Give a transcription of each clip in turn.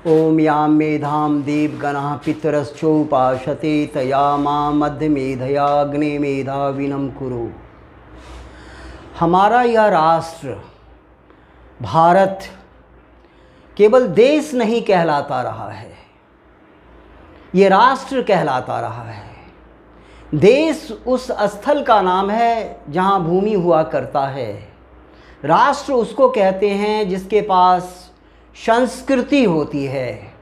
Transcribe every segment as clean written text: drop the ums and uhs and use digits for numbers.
ओम यां मेधां देवगणाः पितरश्चोपासते तया मां मध्यमेधयाग्नेमेधाविनं कुरु। हमारा यह राष्ट्र भारत केवल देश नहीं कहलाता रहा है, ये राष्ट्र कहलाता रहा है। देश उस स्थल का नाम है जहाँ भूमि हुआ करता है। राष्ट्र उसको कहते हैं जिसके पास संस्कृति होती है।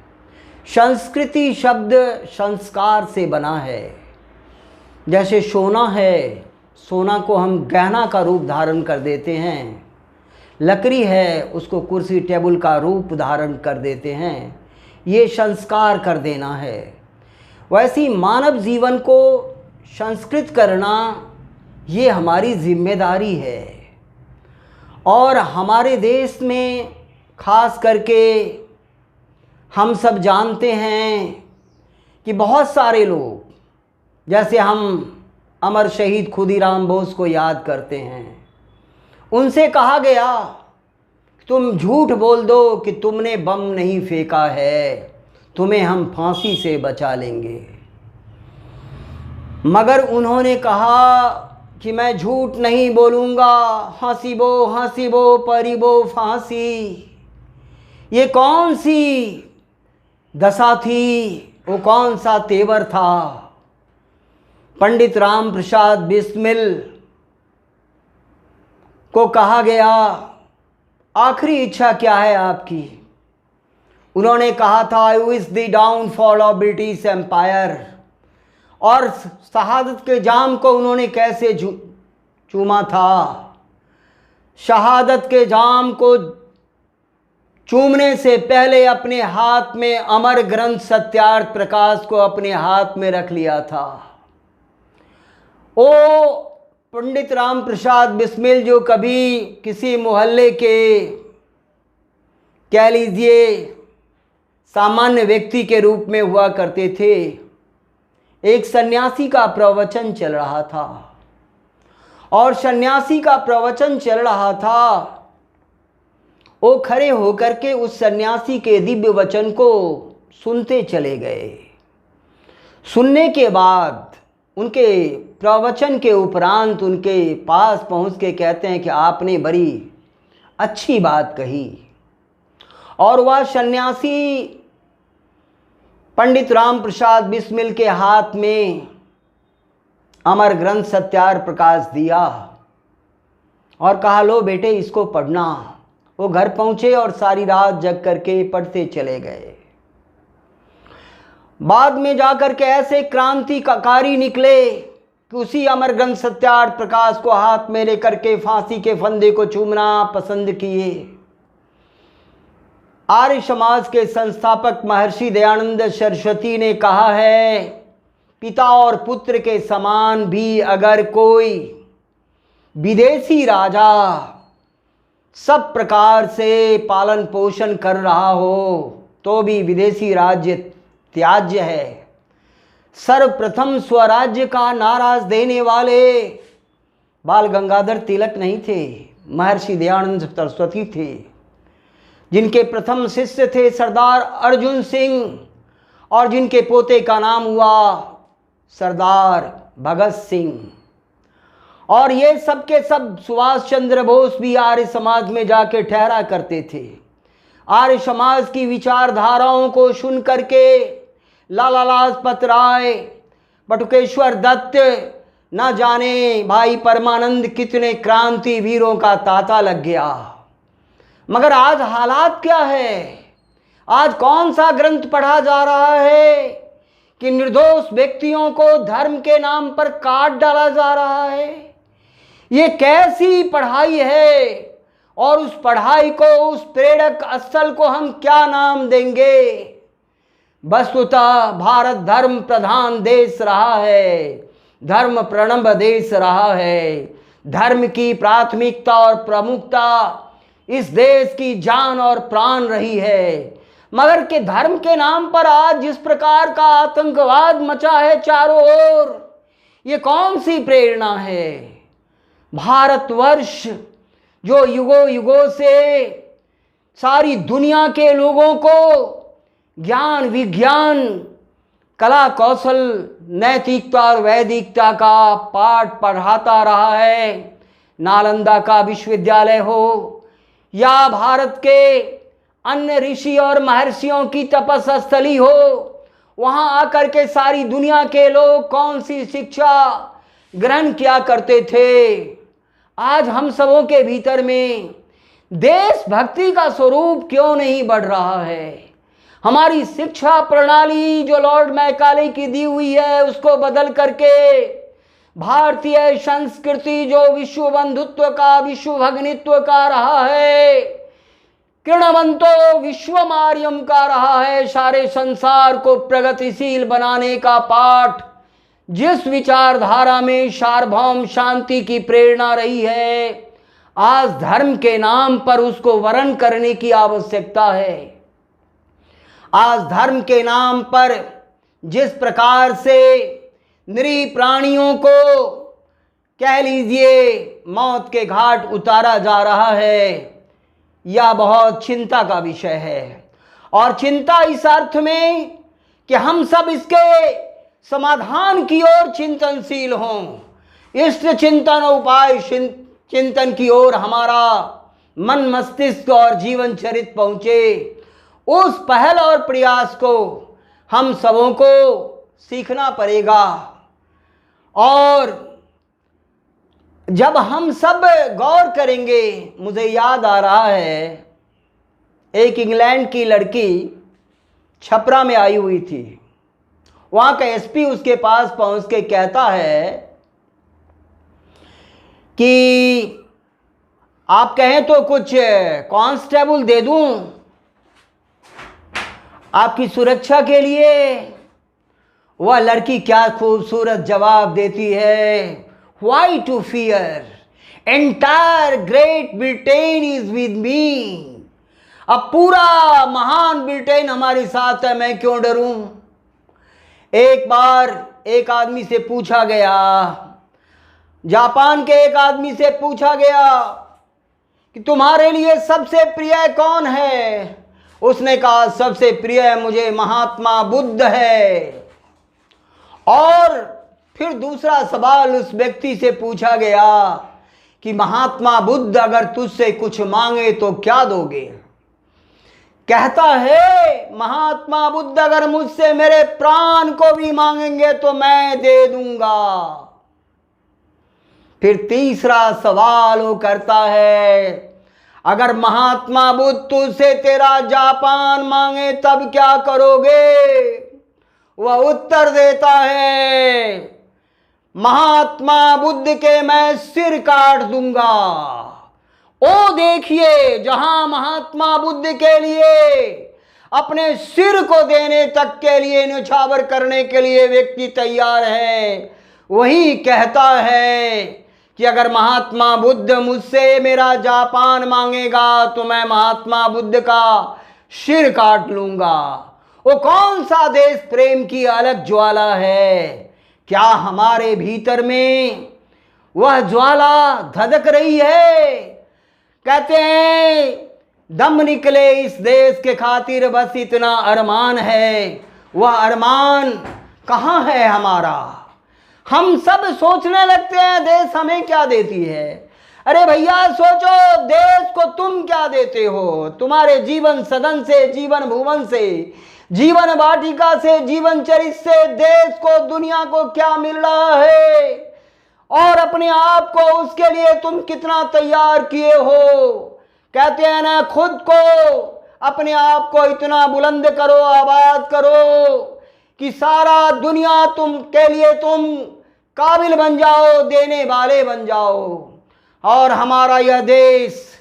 संस्कृति शब्द संस्कार से बना है। जैसे सोना है, सोना को हम गहना का रूप धारण कर देते हैं। लकड़ी है, उसको कुर्सी टेबल का रूप धारण कर देते हैं। ये संस्कार कर देना है। वैसी मानव जीवन को संस्कृत करना ये हमारी जिम्मेदारी है। और हमारे देश में खास करके हम सब जानते हैं कि बहुत सारे लोग, जैसे हम अमर शहीद खुदीराम बोस को याद करते हैं, उनसे कहा गया तुम झूठ बोल दो कि तुमने बम नहीं फेंका है, तुम्हें हम फांसी से बचा लेंगे। मगर उन्होंने कहा कि मैं झूठ नहीं बोलूँगा, हंसीबो परिबो फांसी। ये कौन सी दशा थी, वो कौन सा तेवर था? पंडित राम प्रसाद बिस्मिल को कहा गया आखिरी इच्छा क्या है आपकी? उन्होंने कहा था I wish the downfall of British empire. और शहादत के जाम को उन्होंने कैसे चूमा था? शहादत के जाम को चूमने से पहले अपने हाथ में अमर ग्रंथ सत्यार्थ प्रकाश को अपने हाथ में रख लिया था। ओ पंडित राम प्रसाद बिस्मिल जो कभी किसी मोहल्ले के कह लीजिए सामान्य व्यक्ति के रूप में हुआ करते थे, एक सन्यासी का प्रवचन चल रहा था। और सन्यासी का प्रवचन चल रहा था, वो खड़े होकर के उस सन्यासी के दिव्य वचन को सुनते चले गए। सुनने के बाद उनके प्रवचन के उपरांत उनके पास पहुंच के कहते हैं कि आपने बड़ी अच्छी बात कही। और वह सन्यासी पंडित राम प्रसाद बिस्मिल के हाथ में अमर ग्रंथ सत्यार्थ प्रकाश दिया और कहा लो बेटे इसको पढ़ना। वो घर पहुंचे और सारी रात जग करके पढ़ते चले गए। बाद में जाकर के ऐसे क्रांतिकारी निकले कि उसी अमर ग्रंथ सत्यार्थ प्रकाश को हाथ में लेकर के फांसी के फंदे को चूमना पसंद किए। आर्य समाज के संस्थापक महर्षि दयानंद सरस्वती ने कहा है पिता और पुत्र के समान भी अगर कोई विदेशी राजा सब प्रकार से पालन पोषण कर रहा हो तो भी विदेशी राज्य त्याज्य है। सर्वप्रथम स्वराज्य का नारा देने वाले बाल गंगाधर तिलक नहीं थे, महर्षि दयानंद सरस्वती थे, जिनके प्रथम शिष्य थे सरदार अर्जुन सिंह और जिनके पोते का नाम हुआ सरदार भगत सिंह। और ये सब के सब सुभाष चंद्र बोस भी आर्य समाज में जाके ठहरा करते थे। आर्य समाज की विचारधाराओं को सुन करके लाला लाजपत राय, बटुकेश्वर दत्त, न जाने भाई परमानंद कितने क्रांति वीरों का तांता लग गया। मगर आज हालात क्या है? आज कौन सा ग्रंथ पढ़ा जा रहा है कि निर्दोष व्यक्तियों को धर्म के नाम पर काट डाला जा रहा है? ये कैसी पढ़ाई है? और उस पढ़ाई को, उस प्रेरक स्थल को हम क्या नाम देंगे? वस्तुतः भारत धर्म प्रधान देश रहा है, धर्म प्रणब देश रहा है। धर्म की प्राथमिकता और प्रमुखता इस देश की जान और प्राण रही है। मगर के धर्म के नाम पर आज जिस प्रकार का आतंकवाद मचा है चारों ओर, ये कौन सी प्रेरणा है? भारतवर्ष जो युगों युगों से सारी दुनिया के लोगों को ज्ञान विज्ञान कला कौशल नैतिकता और वैदिकता का पाठ पढ़ाता रहा है। नालंदा का विश्वविद्यालय हो या भारत के अन्य ऋषि और महर्षियों की तपस्या स्थली हो, वहां आकर के सारी दुनिया के लोग कौन सी शिक्षा ग्रहण किया करते थे। आज हम सबों के भीतर में देशभक्ति का स्वरूप क्यों नहीं बढ़ रहा है। हमारी शिक्षा प्रणाली जो लॉर्ड मैकाले की दी हुई है उसको बदल करके भारतीय संस्कृति जो विश्व बंधुत्व का विश्व भगनित्व का रहा है, किरणवंतो विश्वमार्यम का रहा है, सारे संसार को प्रगतिशील बनाने का पाठ जिस विचारधारा में सार्वभौम शांति की प्रेरणा रही है, आज धर्म के नाम पर उसको वर्ण करने की आवश्यकता है। आज धर्म के नाम पर जिस प्रकार से निरीह प्राणियों को कह लीजिए मौत के घाट उतारा जा रहा है, यह बहुत चिंता का विषय है। और चिंता इस अर्थ में कि हम सब इसके समाधान की ओर चिंतनशील हों, इष्ट चिंतन उपाय चिंतन की ओर हमारा मन मस्तिष्क और जीवन चरित पहुँचे, उस पहल और प्रयास को हम सबों को सीखना पड़ेगा। और जब हम सब गौर करेंगे, मुझे याद आ रहा है एक इंग्लैंड की लड़की छपरा में आई हुई थी। वहां का एसपी उसके पास पहुंच के कहता है कि आप कहें तो कुछ कांस्टेबल दे दूं आपकी सुरक्षा के लिए। वह लड़की क्या खूबसूरत जवाब देती है, Why to fear? Entire Great Britain is with me. अब पूरा महान ब्रिटेन हमारे साथ है, मैं क्यों डरूं। एक बार एक आदमी से पूछा गया, जापान के एक आदमी से पूछा गया कि तुम्हारे लिए सबसे प्रिय कौन है। उसने कहा सबसे प्रिय मुझे महात्मा बुद्ध है। और फिर दूसरा सवाल उस व्यक्ति से पूछा गया कि महात्मा बुद्ध अगर तुझसे कुछ मांगे तो क्या दोगे। कहता है महात्मा बुद्ध अगर मुझसे मेरे प्राण को भी मांगेंगे तो मैं दे दूंगा। फिर तीसरा सवाल वो करता है, अगर महात्मा बुद्ध तुझसे तेरा जापान मांगे तब क्या करोगे। वह उत्तर देता है, महात्मा बुद्ध के मैं सिर काट दूंगा। ओ देखिए, जहां महात्मा बुद्ध के लिए अपने सिर को देने तक के लिए न्यौछावर करने के लिए व्यक्ति तैयार है, वही कहता है कि अगर महात्मा बुद्ध मुझसे मेरा जापान मांगेगा तो मैं महात्मा बुद्ध का सिर काट लूंगा। वो कौन सा देश प्रेम की अलग ज्वाला है। क्या हमारे भीतर में वह ज्वाला धधक रही है। कहते हैं दम निकले इस देश के खातिर बस इतना अरमान है। वह अरमान कहाँ है हमारा। हम सब सोचने लगते हैं देश हमें क्या देती है। अरे भैया सोचो, देश को तुम क्या देते हो। तुम्हारे जीवन सदन से, जीवन भुवन से, जीवन वाटिका से, जीवन चरित से देश को, दुनिया को क्या मिल रहा है और अपने आप को उसके लिए तुम कितना तैयार किए हो। कहते हैं ना, खुद को, अपने आप को इतना बुलंद करो, आबाद करो कि सारा दुनिया तुम के लिए तुम काबिल बन जाओ, देने वाले बन जाओ। और हमारा यह देश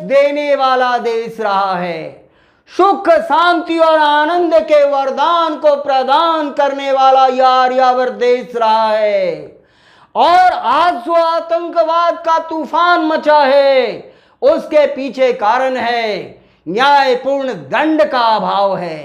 देने वाला देश रहा है। सुख, शांति और आनंद के वरदान को प्रदान करने वाला यह आर्यावर्त देश रहा है। और आज जो आतंकवाद का तूफान मचा है उसके पीछे कारण है न्यायपूर्ण दंड का अभाव है।